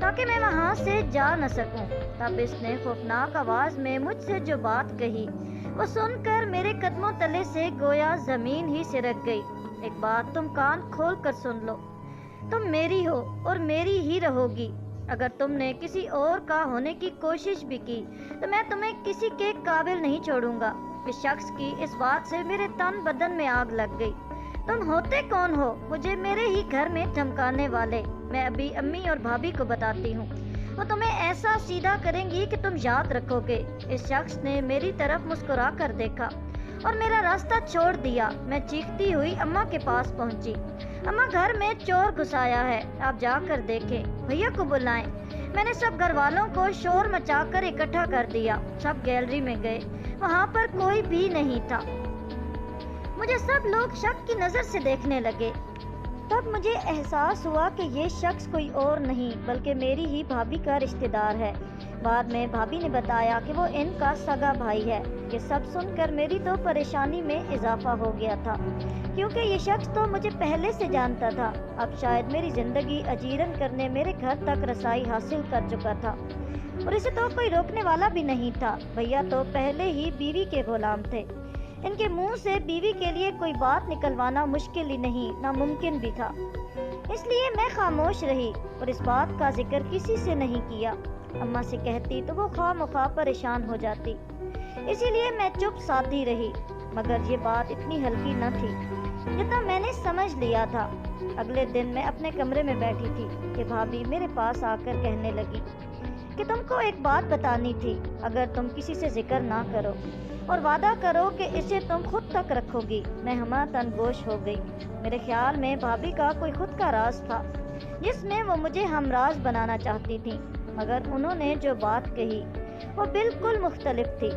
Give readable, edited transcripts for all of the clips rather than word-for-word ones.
تاکہ میں وہاں سے جا نہ سکوں۔ تب اس نے خوفناک آواز میں مجھ سے جو بات کہی وہ سن کر میرے قدموں تلے سے گویا زمین ہی سرک گئی۔ ایک بات تم کان کھول کر سن لو، تم میری ہو اور میری ہی رہو گی۔ اگر تم نے کسی اور کا ہونے کی کوشش بھی کی تو میں تمہیں کسی کے قابل نہیں چھوڑوں گا۔ اس شخص کی اس بات سے میرے تن بدن میں آگ لگ گئی۔ تم ہوتے کون ہو مجھے میرے ہی گھر میں دھمکانے والے؟ میں ابھی امی اور بھابھی کو بتاتی ہوں، وہ تمہیں ایسا سیدھا کریں گی کہ تم یاد رکھو گے۔ اس شخص نے میری طرف مسکرا کر دیکھا اور میرا راستہ چھوڑ دیا۔ میں چیختی ہوئی اماں کے پاس پہنچی۔ اماں گھر میں چور گھس آیا ہے، آپ جا کر دیکھیں، بھیا کو بلائیں۔ میں نے سب گھر والوں کو شور مچا کر اکٹھا کر دیا۔ سب گیلری میں گئے، وہاں پر کوئی بھی نہیں تھا۔ مجھے سب لوگ شک کی نظر سے دیکھنے لگے۔ تب مجھے احساس ہوا کہ یہ شخص کوئی اور نہیں بلکہ میری ہی بھابھی کا رشتہ دار ہے۔ بعد میں بھابھی نے بتایا کہ وہ ان کا سگا بھائی ہے۔ یہ سب سن کر میری تو پریشانی میں اضافہ ہو گیا تھا، کیونکہ یہ شخص تو مجھے پہلے سے جانتا تھا۔ اب شاید میری زندگی اجیرن کرنے میرے گھر تک رسائی حاصل کر چکا تھا اور اسے تو کوئی روکنے والا بھی نہیں تھا۔ بھیا تو پہلے ہی بیوی کے غلام تھے، ان کے منہ سے بیوی کے لیے کوئی بات نکلوانا مشکل ہی نہیں، ناممکن بھی تھا۔ اس لیے میں خاموش رہی اور اس بات کا ذکر کسی سے نہیں کیا۔ اماں سے کہتی تو وہ خواہ مخواہ پریشان ہو جاتی، اسی لیے میں چپ سادھی رہی۔ مگر یہ بات اتنی ہلکی نہ تھی جتنا میں نے سمجھ لیا تھا۔ اگلے دن میں اپنے کمرے میں بیٹھی تھی کہ بھابھی میرے پاس آ کر کہنے لگی کہ تم کو ایک بات بتانی تھی، اگر تم کسی سے ذکر نہ کرو اور وعدہ کرو کہ اسے تم خود تک رکھو گی۔ میں ہمہ تن گوش ہو گئی۔ میرے خیال میں بھابھی کا کوئی خود کا راز تھا جس میں وہ مجھے ہمراز بنانا چاہتی تھی، مگر انہوں نے جو بات کہی وہ بالکل مختلف تھی۔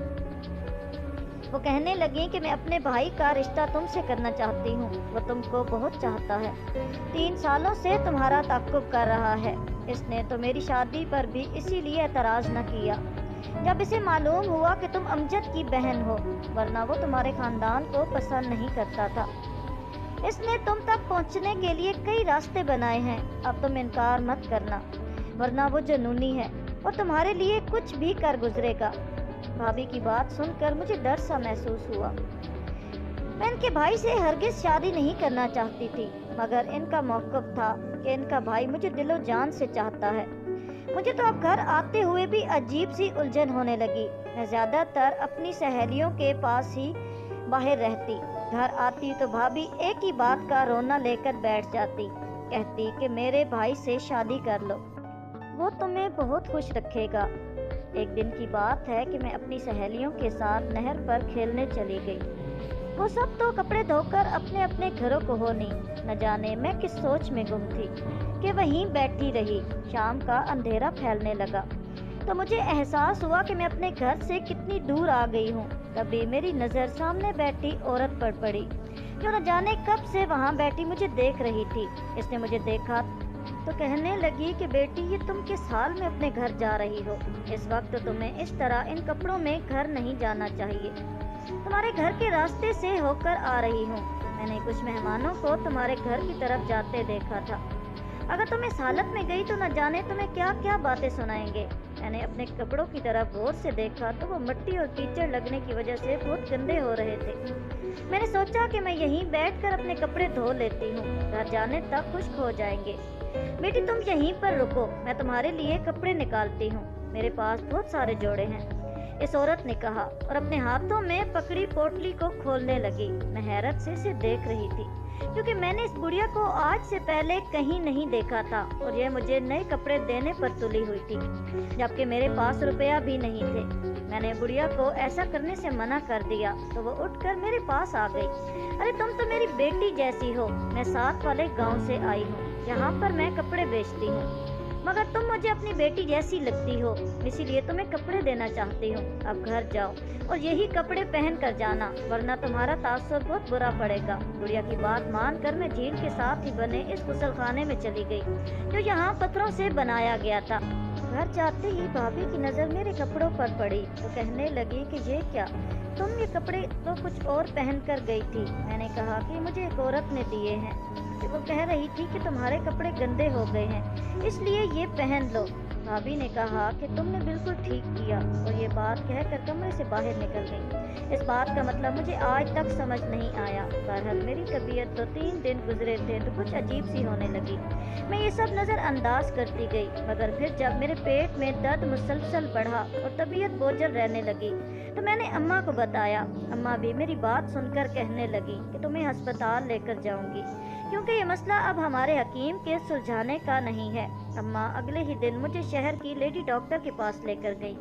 وہ کہنے لگی کہ میں اپنے بھائی کا رشتہ تم سے کرنا چاہتی ہوں، وہ تم کو بہت چاہتا ہے، 3 سالوں سے تمہارا تعقب کر رہا ہے۔ اس نے تو میری شادی پر بھی اسی لیے اعتراض نہ کیا جب اسے معلوم ہوا کہ تم امجد کی بہن ہو، ورنہ وہ تمہارے خاندان کو پسند نہیں کرتا تھا۔ اس نے تم تک پہنچنے کے لیے کئی راستے بنائے ہیں، اب تم انکار مت کرنا، ورنہ وہ جنونی ہے اور تمہارے لیے کچھ بھی کر گزرے گا۔ بھابھی کی بات سن کر مجھے ڈر سا محسوس ہوا۔ میں ان کے بھائی سے ہرگز شادی نہیں کرنا چاہتی تھی، مگر ان کا موقف تھا کہ ان کا بھائی مجھے دل و جان سے چاہتا ہے۔ مجھے تو اب گھر آتے ہوئے بھی عجیب سی الجھن ہونے لگی۔ میں زیادہ تر اپنی سہیلیوں کے پاس ہی باہر رہتی، گھر آتی تو بھابھی ایک ہی بات کا رونا لے کر بیٹھ جاتی، کہتی کہ میرے بھائی سے شادی کر لو، وہ تمہیں بہت خوش رکھے گا۔ ایک دن کی بات ہے کہ میں اپنی سہیلیوں کے ساتھ نہر پر کھیلنے چلی گئی۔ وہ سب تو کپڑے دھو کر اپنے اپنے گھروں کو ہونی، نہ جانے میں کس سوچ میں گم تھی کہ وہیں بیٹھی رہی۔ شام کا اندھیرا پھیلنے لگا تو مجھے احساس ہوا کہ میں اپنے گھر سے کتنی دور آ گئی ہوں۔ تبھی میری نظر سامنے بیٹھی عورت پر پڑی جو نہ جانے کب سے وہاں بیٹھی مجھے دیکھ رہی تھی۔ اس نے مجھے دیکھا تو کہنے لگی کہ بیٹی، یہ تم کس حال میں اپنے گھر جا رہی ہو؟ اس وقت تمہیں اس طرح ان کپڑوں میں گھر نہیں جانا چاہیے، تمہارے گھر کے راستے سے ہو کر آ رہی ہوں۔ میں نے کچھ مہمانوں کو تمہارے گھر کی طرف جاتے دیکھا تھا، اگر تم اس حالت میں گئی تو نہ جانے تمہیں کیا کیا باتیں سنائیں گے۔ میں نے اپنے کپڑوں کی طرف غور سے دیکھا تو وہ مٹی اور کیچڑ لگنے کی وجہ سے بہت گندے ہو رہے تھے۔ میں نے سوچا کہ میں یہیں بیٹھ کر اپنے کپڑے دھو لیتی ہوں، گھر جانے تک خشک ہو جائیں گے۔ بیٹی تم یہیں پر رکو، میں تمہارے لیے کپڑے نکالتی ہوں، میرے پاس بہت سارے جوڑے ہیں، اس عورت نے کہا اور اپنے ہاتھوں میں پکڑی پوٹلی کو کھولنے لگی۔ میں حیرت سے اسے دیکھ رہی تھی کیونکہ میں نے اس بڑھیا کو آج سے پہلے کہیں نہیں دیکھا تھا اور یہ مجھے نئے کپڑے دینے پر تلی ہوئی تھی، جبکہ میرے پاس روپیہ بھی نہیں تھے۔ میں نے بڑھیا کو ایسا کرنے سے منع کر دیا تو وہ اٹھ کر میرے پاس آ گئی۔ ارے تم تو میری بیٹی جیسی ہو، میں ساتھ والے گاؤں سے آئی ہوں، یہاں پر میں کپڑے بیچتی ہوں، مگر تم مجھے اپنی بیٹی جیسی لگتی ہو، اسی لیے تمہیں کپڑے دینا چاہتی ہوں۔ اب گھر جاؤ اور یہی کپڑے پہن کر جانا، ورنہ تمہارا تاثر بہت برا پڑے گا۔ بڑھیا کی بات مان کر میں جھیل کے ساتھ ہی بنے اس غسل خانے میں چلی گئی جو یہاں پتھروں سے بنایا گیا تھا۔ گھر جاتے ہی بھابھی کی نظر میرے کپڑوں پر پڑی تو کہنے لگی کہ یہ کیا، تم یہ کپڑے تو کچھ اور پہن کر گئی تھی۔ میں نے کہا کہ مجھے ایک عورت نے دیے ہیں۔ کہ وہ کہہ رہی تھی کہ تمہارے کپڑے گندے ہو گئے ہیں، اس لیے یہ پہن لو۔ بھابھی نے کہا کہ تم نے بالکل ٹھیک کیا، اور یہ بات کہہ کر کمرے سے باہر نکل گئی۔ اس بات کا مطلب مجھے آج تک سمجھ نہیں آیا۔ بہرحال میری طبیعت تو 3 دن گزرے تھے تو کچھ عجیب سی ہونے لگی۔ میں یہ سب نظر انداز کرتی گئی، مگر پھر جب میرے پیٹ میں درد مسلسل بڑھا اور طبیعت بوجھل رہنے لگی تو میں نے اماں کو بتایا۔ اماں بھی میری بات سن کر کہنے لگی کہ تمہیں ہسپتال لے کر جاؤں گی، کیونکہ یہ مسئلہ اب ہمارے حکیم کے سلجھانے کا نہیں ہے۔ اماں اگلے ہی دن مجھے شہر کی لیڈی ڈاکٹر کے پاس لے کر گئی۔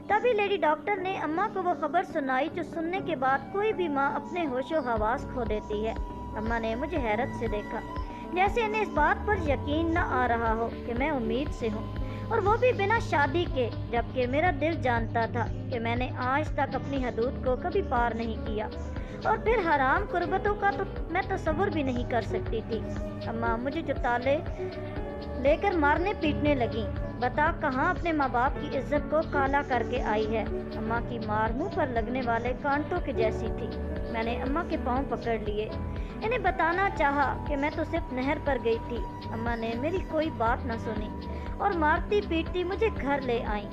تبھی لیڈی ڈاکٹر نے اماں کو وہ خبر سنائی جو سننے کے بعد کوئی بھی ماں اپنے ہوش و حواس کھو دیتی ہے۔ اماں نے مجھے حیرت سے دیکھا، جیسے انہیں اس بات پر یقین نہ آ رہا ہو کہ میں امید سے ہوں، اور وہ بھی بنا شادی کے، جبکہ میرا دل جانتا تھا کہ میں نے آج تک اپنی حدود کو کبھی پار نہیں کیا، اور پھر حرام قربتوں کا تو میں تصور بھی نہیں کر سکتی تھی۔ اماں مجھے جتالے لے کر مارنے پیٹنے لگی۔ بتا کہاں اپنے ماں باپ کی عزت کو کالا کر کے آئی ہے۔ اماں کی مار منہ پر لگنے والے کانٹوں کے جیسی تھی۔ میں نے اماں کے پاؤں پکڑ لیے، انہیں بتانا چاہا کہ میں تو صرف نہر پر گئی تھی۔ اماں نے میری کوئی بات نہ سنی اور مارتی پیٹتی مجھے گھر لے آئیں۔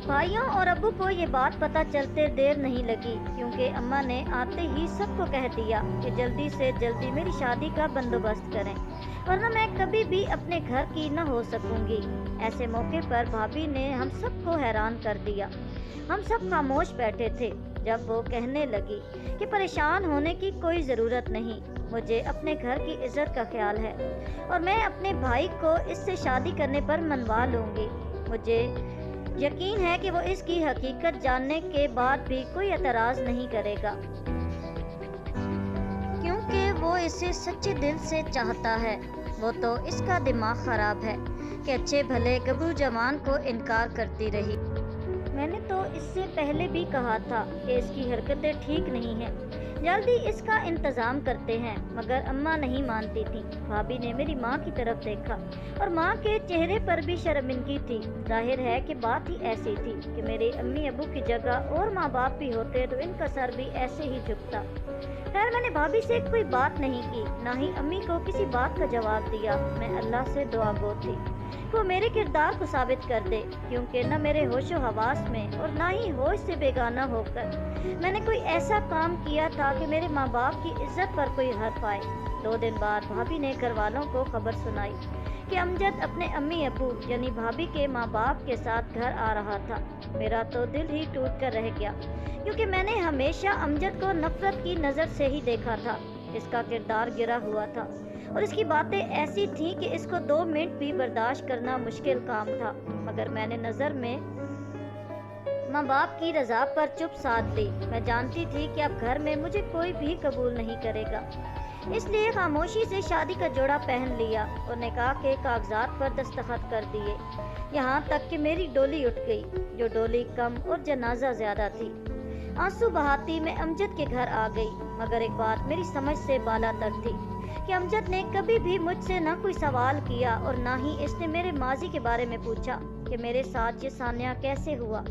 بھائیوں اور ابو کو یہ بات پتہ چلتے دیر نہیں لگی، کیونکہ اماں نے آتے ہی سب کو کہہ دیا کہ جلدی سے جلدی میری شادی کا بندوبست کریں، ورنہ میں کبھی بھی اپنے گھر کی نہ ہو سکوں گی۔ ایسے موقع پر بھابھی نے ہم سب کو حیران کر دیا۔ ہم سب خاموش بیٹھے تھے جب وہ کہنے لگی کہ پریشان ہونے کی کوئی ضرورت نہیں، مجھے اپنے گھر کی عزت کا خیال ہے اور میں اپنے بھائی کو اس سے شادی کرنے پر منوا لوں گی۔ مجھے یقین ہے کہ وہ اس کی حقیقت جاننے کے بعد بھی کوئی اعتراض نہیں کرے گا، کیونکہ وہ اسے سچے دل سے چاہتا ہے۔ وہ تو اس کا دماغ خراب ہے کہ اچھے بھلے گبرو جوان کو انکار کرتی رہی۔ میں نے تو اس سے پہلے بھی کہا تھا کہ اس کی حرکتیں ٹھیک نہیں ہیں، جلدی اس کا انتظام کرتے ہیں، مگر اماں نہیں مانتی تھی۔ بھابھی نے میری ماں کی طرف دیکھا اور ماں کے چہرے پر بھی شرمندگی تھی۔ ظاہر ہے کہ بات ہی ایسی تھی کہ میرے امی ابو کی جگہ اور ماں باپ بھی ہوتے تو ان کا سر بھی ایسے ہی جھکتا۔ خیر میں نے بھابھی سے کوئی بات نہیں کی، نہ ہی امی کو کسی بات کا جواب دیا۔ میں اللہ سے دعا گو تھی کہ وہ میرے کردار کو ثابت کر دے، کیونکہ نہ میرے ہوش و حواس میں اور نہ ہی ہوش سے بیگانہ ہو کر میں نے کوئی ایسا کام کیا تھا کہ میرے ماں باپ کی عزت پر کوئی حرف آئے۔ 2 دن بعد بھابھی نے گھر والوں کو خبر سنائی کہ امجد اپنے امی ابو یعنی بھابھی کے ماں باپ کے ساتھ گھر آ رہا تھا۔ میرا تو دل ہی ٹوٹ کر رہ گیا، کیونکہ میں نے ہمیشہ امجد کو نفرت کی نظر سے ہی دیکھا تھا۔ اس کا کردار گرا ہوا تھا اور اس کی باتیں ایسی تھیں کہ اس کو 2 منٹ بھی برداشت کرنا مشکل کام تھا، مگر میں نے نظر میں ماں باپ کی رضا پر چپ سادھ لی۔ میں جانتی تھی کہ اب گھر میں مجھے کوئی بھی قبول نہیں کرے گا، اس لیے خاموشی سے شادی کا جوڑا پہن لیا اور نکاح کے کاغذات پر دستخط کر دیے، یہاں تک کہ میری ڈولی اٹھ گئی، جو ڈولی کم اور جنازہ زیادہ تھی۔ آنسو بہاتی میں امجد کے گھر آ گئی، مگر ایک بات میری سمجھ سے بالا تر تھی کہ امجد نے کبھی بھی مجھ سے نہ کوئی سوال کیا اور نہ ہی اس نے میرے ماضی کے بارے میں پوچھا کہ میرے ساتھ یہ سانحہ کیسے ہوا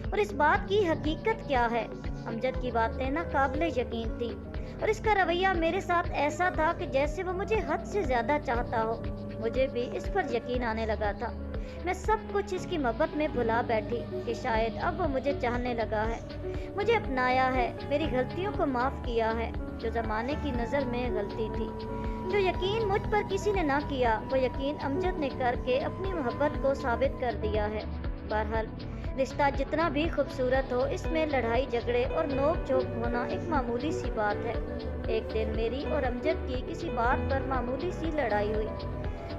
اور اس بات کی حقیقت کیا ہے۔ امجد کی باتیں ناقابل یقین تھی اور اس کا رویہ میرے ساتھ ایسا تھا کہ جیسے وہ مجھے حد سے زیادہ چاہتا ہو۔ مجھے بھی اس پر یقین آنے لگا تھا۔ میں سب کچھ اس کی محبت میں بھلا بیٹھی کہ شاید اب وہ مجھے چاہنے لگا ہے، مجھے اپنایا ہے، میری غلطیوں کو معاف کیا ہے، جو زمانے کی نظر میں غلطی تھی۔ جو یقین مجھ پر کسی نے نہ کیا، وہ یقین امجد نے کر کے اپنی محبت کو ثابت کر دیا ہے۔ بہرحال رشتہ جتنا بھی خوبصورت ہو، اس میں لڑائی جھگڑے اور نوک جھوک ہونا ایک معمولی سی بات ہے۔ ایک دن میری اور امجد کی کسی بات پر معمولی سی لڑائی ہوئی،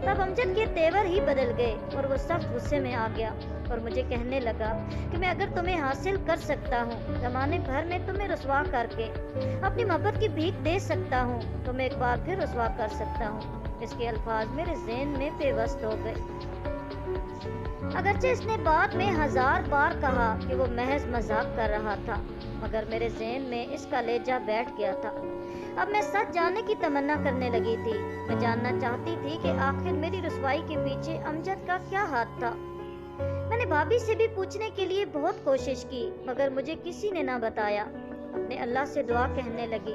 تب امجد کے تیور ہی بدل گئے اور وہ سخت غصے میں آ گیا اور مجھے کہنے لگا کہ میں اگر تمہیں حاصل کر سکتا ہوں، زمانے بھر میں تمہیں رسوا کر کے اپنی محبت کی بھیک دے سکتا ہوں، تو میں ایک بار پھر رسوا کر سکتا ہوں۔ اس کے الفاظ میرے ذہن میں پیوست ہو گئے، اگرچہ اس نے بعد میں 1000 بار کہا کہ وہ محض مذاق کر رہا تھا، مگر میرے ذہن میں اس کا لہجہ بیٹھ گیا تھا۔ اب میں سچ جاننے کی تمنا کرنے لگی تھی۔ میں جاننا چاہتی تھی کہ آخر میری رسوائی کے پیچھے امجد کا کیا ہاتھ تھا۔ میں نے بھابھی سے بھی پوچھنے کے لیے بہت کوشش کی، مگر مجھے کسی نے نہ بتایا۔ اپنے اللہ سے دعا کہنے لگی